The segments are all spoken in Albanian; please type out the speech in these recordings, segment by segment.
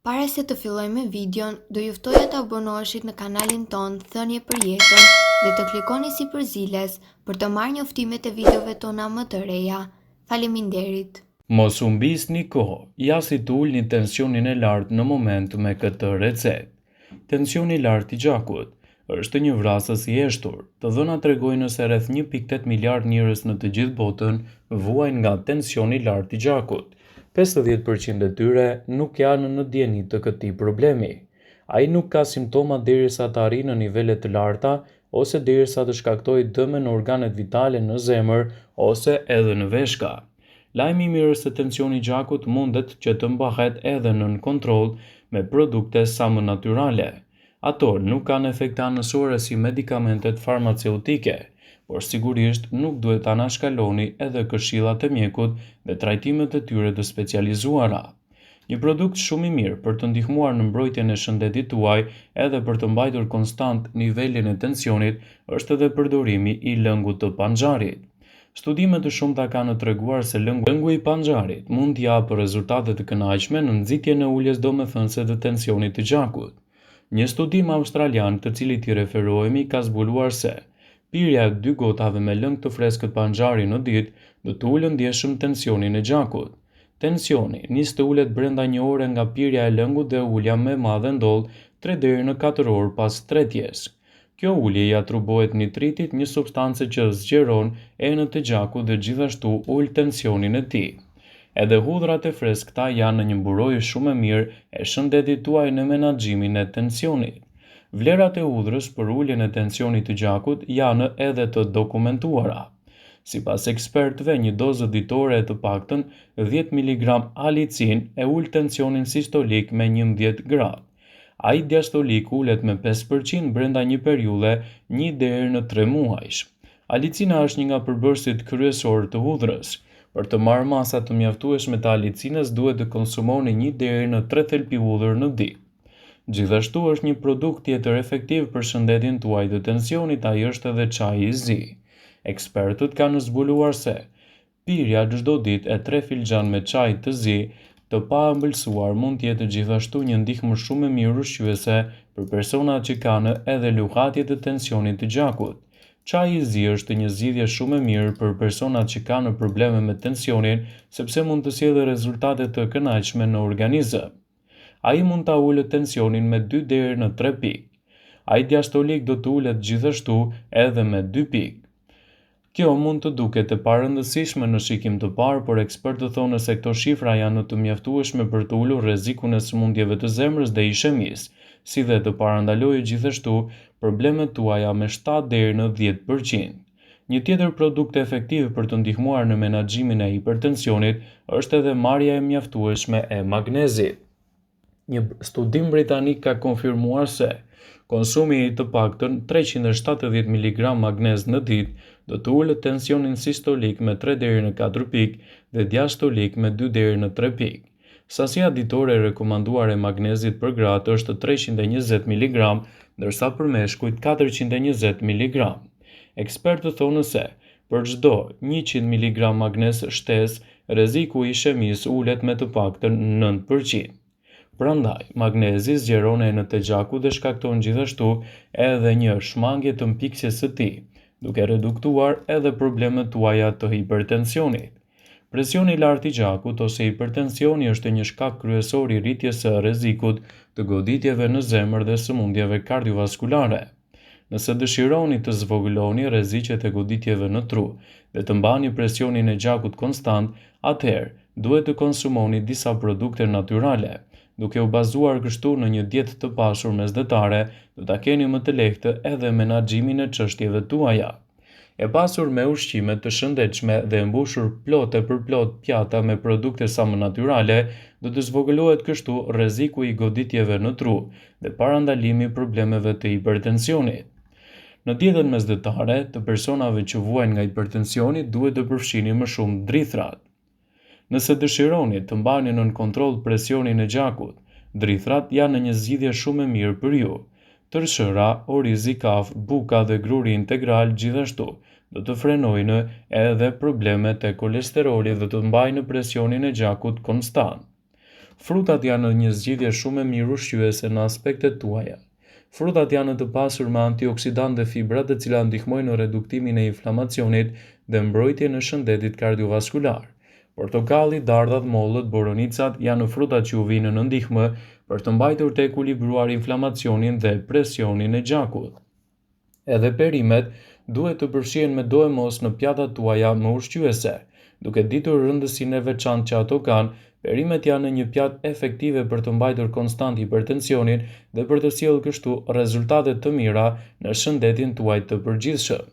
Para se të fillojmë me videon, do ju ftoja të abonoheshit në kanalin ton Thënie për Jetën dhe të klikoni si përziles për të marrë njoftimet e videove tona më të reja. Faleminderit. Mos u mbisni kohë, jasi të ulni tensionin e lartë në moment me këtë recetë. Tensioni i lartë i gjakut është një vrasës i heshtur. Të dhënat tregojnë se rreth 1.8 miliard njerëz në të gjithë botën vuajnë nga tensioni i lartë i gjakut. 50% e tyre nuk janë në dieni të këtij problemi. Ai nuk ka simptoma derisa të arrijë në nivele të larta ose derisa të shkaktojë dëme në organet vitale në zemër ose edhe në veshka. Lajmi i mirë është se tensioni i gjakut mundet që të mbahet edhe nën kontroll me produkte sa më natyrale. Ato nuk kanë efekte anësore si medikamentet farmaceutike, por sigurisht nuk duhet ta anashkaloni edhe këshillat e mjekut dhe trajtimet e tyre të specializuara. Një produkt shumë i mirë për të ndihmuar në mbrojtjen e shëndetit tuaj edhe për të mbajtur konstant nivelin e tensionit është edhe përdorimi i lëngut të panxharit. Studime të shumta kanë treguar se lëngu i panxharit mund t'i japë rezultate të kënaqshme në nxitjen e uljes domethënëse të tensionit të gjakut. Një studim australian të cilit i referohemi ka zbuluar se pirja e 2 gotave me lëng të freskët panxhari në ditë do të ulë ndjeshëm tensionin e gjakut. Tensioni nis të ulet brenda një ore nga pirja e lëngut dhe ulja më e madhe ndodh 3 deri në 4 orë pas tretjes. Kjo ulje i atribuohet nitritit, një substancë që zgjeron enët e gjakut dhe gjithashtu ul tensionin e tij. Edhe hudhrat e freskëta janë një mburojë shumë e mirë e shëndetit tuaj në menaxhimin e tensionit. Vlerat e hudhrës për uljen e tensionit të gjakut janë edhe të dokumentuara. Sipas ekspertëve, një dozë ditore e të paktën 10 mg alicin e ul tensionin sistolik me 11 gradë. Ai diastolik ulet me 5% brenda një periudhe 1 deri në 3 muajsh. Alicina është një nga përbërësit kryesorë të hudhrës. Për të marrë masa të mjaftueshme të alicinës duhet të konsumoni 1 deri në 3 thelpi hudhër në ditë. Gjithashtu është një produkt tjetër efektiv për shëndetin tuaj të tensionit, ai është edhe çaji i zi. Ekspertët kanë zbuluar se pirja çdo ditë e 3 filxhan me çaj të zi të pa ëmbëlsuar mund të jetë gjithashtu një ndihmë shumë e mirë ushqyese për personat që kanë edhe luhatje të tensionit të gjakut. Çaji i zi është një zgjidhje shumë e mirë për personat që kanë probleme me tensionin, sepse mund të sjellë rezultate të kënaqshme në organizëm. Ai mund ta ulë tensionin me 2 deri në 3 pikë. Ai diastolik do të ulet gjithashtu edhe me 2 pikë. Kjo mund të duket e parëndësishme në shikim të parë, por ekspertët thonë se këto shifra janë të mjaftueshme për të ulur rrezikun e sëmundjeve të zemrës dhe ishemisë, si dhe të parandalojë gjithashtu problemet tuaja me 7 deri në 10%. Një tjetër produkt efektiv për të ndihmuar në menaxhimin e hipertensionit është edhe marrja e mjaftueshme e magnezit. Një studim britanik ka konfirmuar se konsumi i të paktën 370 mg magnez në ditë do të ulë tensionin sistolik me 3 deri në 4 pikë dhe diastolik me 2 deri në 3 pikë. Sasia ditore e rekomanduar e magnezit për gratë është 320 mg, ndërsa për meshkujt 420 mg. Ekspertët thonë se për çdo 100 mg magnez shtesë, rreziku i ishemisë ulet me të paktën 9%. Prandaj, magnezi zgjeron enët e gjakut dhe shkakton gjithashtu edhe një shmangje të mpikësjes së tij, duke reduktuar edhe problemet tuaja të hipertensionit. Presioni i lartë i gjakut ose hipertensioni është një shkak kryesor i rritjes së rrezikut të goditjeve në zemër dhe sëmundjeve kardiovaskulare. Nëse dëshironi të zvogëloni rreziqet e goditjeve në tru dhe të mbani presionin e gjakut konstant, atëherë duhet të konsumoni disa produkte natyrale. Duke u bazuar kështu në një dietë të pasur mesdhetare, do ta keni më të lehtë edhe menaxhimin e çështjeve tuaja. E pasur me ushqime të shëndetshme dhe e mbushur plot e përplot pjata me produkte sa më natyrale, do të zvogëlohet kështu rreziku i goditjeve në tru dhe parandalimi i problemeve të hipertensionit. Në dietën mesdhetare të personave që vuajnë nga hipertensioni duhet të përfshini më shumë drithrat. Nëse dëshironi të mbani nën kontroll presionin e gjakut, drithrat janë një zgjidhje shumë e mirë për ju. Tërshëra, orizi, kafë, buka dhe gruri integral gjithashtu do të frenojnë edhe problemet e kolesterolit dhe të mbajnë presionin e gjakut konstant. Frutat janë një zgjidhje shumë e mirë ushqyese në aspektet tuaja. Frutat janë të pasur me antioksidantë dhe fibra të cilat ndihmojnë në reduktimin e inflamacionit dhe mbrojtjen e shëndetit kardiovaskular. Portokalli, dardhat, mollët, boronicat janë frutat që u vinë në ndihmë për të mbajtur të ekuilibruar inflamacionin dhe presionin e gjakut. Edhe perimet duhet të përfshihen me do e mos në pjatat tuaja më ushqyese. Duke ditur rëndësinë e veçantë që ato kanë, perimet janë një pjatë efektive për të mbajtur konstant hipertensionin dhe për të sjellë kështu rezultate të mira në shëndetin tuaj të përgjithshëm.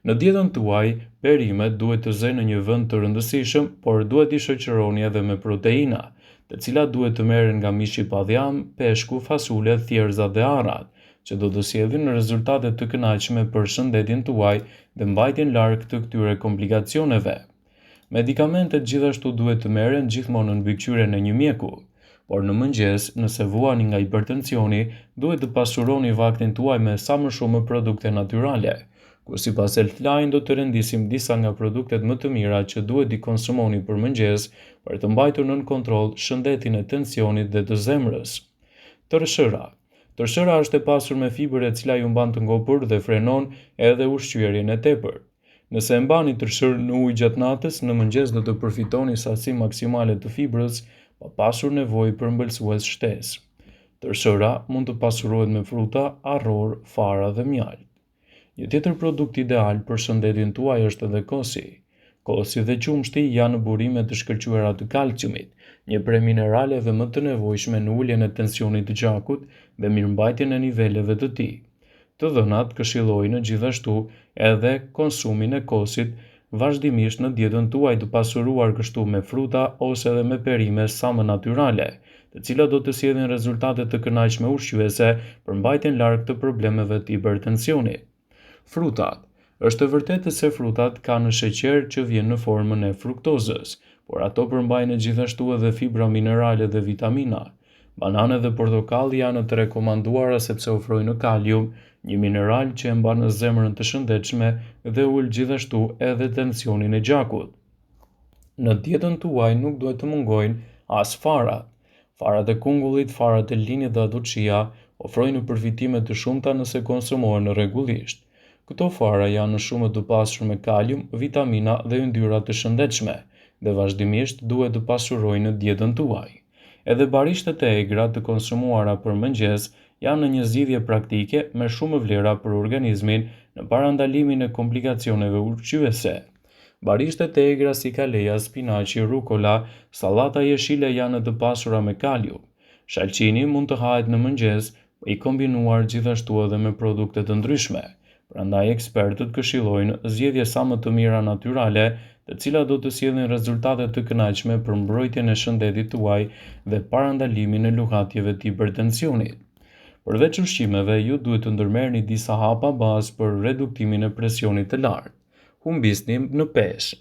Në dietën tuaj, perimet duhet të zënë në një vend të rëndësishëm, por duhet i shoqëroni edhe me proteina, të cilat duhet të merren nga mishi pa djam, peshku, fasulet, thjerrëzat dhe arrat, që do të sjellin rezultate të kënaqshme për shëndetin tuaj dhe mbajtjen larg të këtyre komplikacioneve. Medikamentet gjithashtu duhet të merren gjithmonë në mbikëqyrjen e një mjeku, por në mëngjes, nëse vuani nga hipertensioni, duhet të pasuroni vaktin tuaj me sa më shumë produkte natyrale, ku sipas Healthline do të rendisim disa nga produktet më të mira që duhet i konsumoni për mëngjes për të mbajtur nën kontroll shëndetin e tensionit dhe të zemrës. Tërshëra. Tërshëra është e pasur me fibër e cila ju mban të ngopur dhe frenon edhe ushqyerjen e tepërt. Nëse e mbani tërshërën në ujë gjatë natës, në mëngjes do të përfitoni sasi maksimale të fibrës pa pasur nevojë për mbëlsues shtesë. Tërshëra mund të pasurohet me fruta, arror, fara dhe mjaltë. Një tjetër produkt ideal për shëndetin tuaj është edhe kosi. Kosi dhe qumshti janë burime të shkëlqyera të kalciumit, një prej mineraleve më të nevojshme në uljen e tensionit të gjakut dhe mirëmbajtjen e niveleve të tij. Të dhënat këshillojnë gjithashtu edhe konsumin e kosit vazhdimisht në dietën tuaj të pasuruar kështu me fruta ose edhe me perime sa më natyrale, të cilat do të sjellin rezultate të kënaqshme ushqyese për mbajtjen larg të problemeve të hipertensionit. Frutat. Është e vërtetë se frutat kanë sheqer që vjen në formën e fruktozës, por ato përmbajnë gjithashtu edhe fibra minerale dhe vitamina. Bananet dhe portokalli janë të rekomanduara sepse ofrojnë kalium, një mineral që e mban zemrën të shëndetshme dhe ul gjithashtu edhe tensionin e gjakut. Në dietën tuaj nuk duhet të mungojnë as farat. Farat e kungullit, farat e linit dhe ato chia ofrojnë përfitime të shumta nëse konsumohen rregullisht. Këto fara janë shumë të pasur me kalium, vitamina dhe yndyrra të shëndetshme dhe vazhdimisht duhet të pasurojnë në dietën tuaj. Edhe barishtet e egra të konsumuara për mëngjes janë një zgjidhje praktike me shumë vlera për organizmin në parandalimin e komplikacioneve ushqyese. Barishtet e egra si kaleja, spinaqi, rukola, sallata jeshile janë të pasura me kalium. Shalqini mund të hahet në mëngjes, i kombinuar gjithashtu edhe me produkte të ndryshme. Prandaj ekspertët këshillojnë zgjedhje sa më të mira natyrale, të cilat do të sjellin rezultate të kënaqshme për mbrojtjen e shëndetit tuaj dhe parandalimin e luhatjeve të hipertensionit. Përveç ushqimeve, ju duhet të ndërmerrni disa hapa bazë për reduktimin e presionit të lartë. Humbisni në peshë.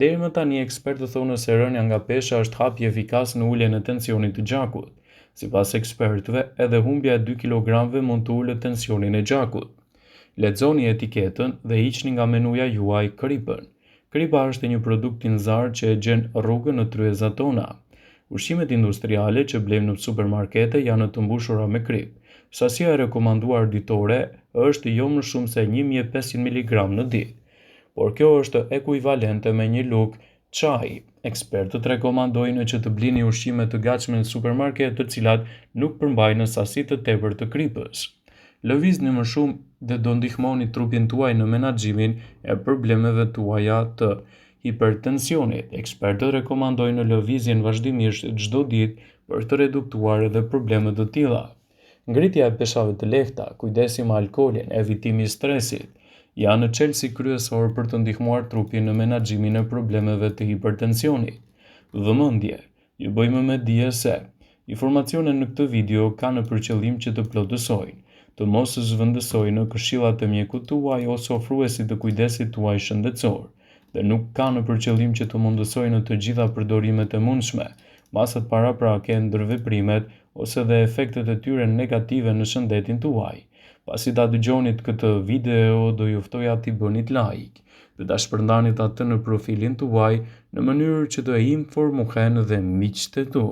Deri më tani ekspertët thonë se rënja nga pesha është hapi efikas në uljen e tensionit të gjakut. Sipas ekspertëve, edhe humbja e 2 kilogramëve mund të ulë tensionin e gjakut. Lexoni etiketën dhe hiqni nga menuja juaj kripën. Kripa është një produkt tinzar që e gjen rrugën në tryezat tona. Ushqimet industriale që blejmë në supermarkete janë të mbushura me krip. Sasia e rekomanduar ditore është jo më shumë se 1500 mg në ditë, por kjo është ekuivalente me një lugë çaji. Ekspertët rekomandojnë që të blini ushqime të gatshme në supermarket të cilat nuk përmbajnë sasi të tepërt të kripës. Lëvizni më shumë dhe do ndihmoni trupin tuaj në menaxhimin e problemeve tuaja të hipertensionit. Ekspertët rekomandojnë lëvizjen vazhdimisht çdo ditë për të reduktuar edhe probleme të tilla. Ngritja e peshave të lehta, kujdesi me alkoolin, evitimi i stresit janë çelësi kryesor për të ndihmuar trupin në menaxhimin e problemeve të hipertensionit. Vëmendje. Ju bëjmë me dije se informacionet në këtë video kanë për qëllim që të plotësojnë, të mos zhvendësojnë këshillat e mjekut tuaj ose ofruesit të kujdesit tuaj shëndetësor, dhe nuk kanë për qëllim që të mundësojnë të gjitha përdorimet e mundshme, masat paraprake, ndërveprimet ose dhe efektet e tyre negative në shëndetin tuaj. Pasi ta dëgjonit këtë video, do ju ftoja t'i bënit like dhe ta shpërndanit atë në profilin tuaj në mënyrë që të informohen dhe miqtë tu.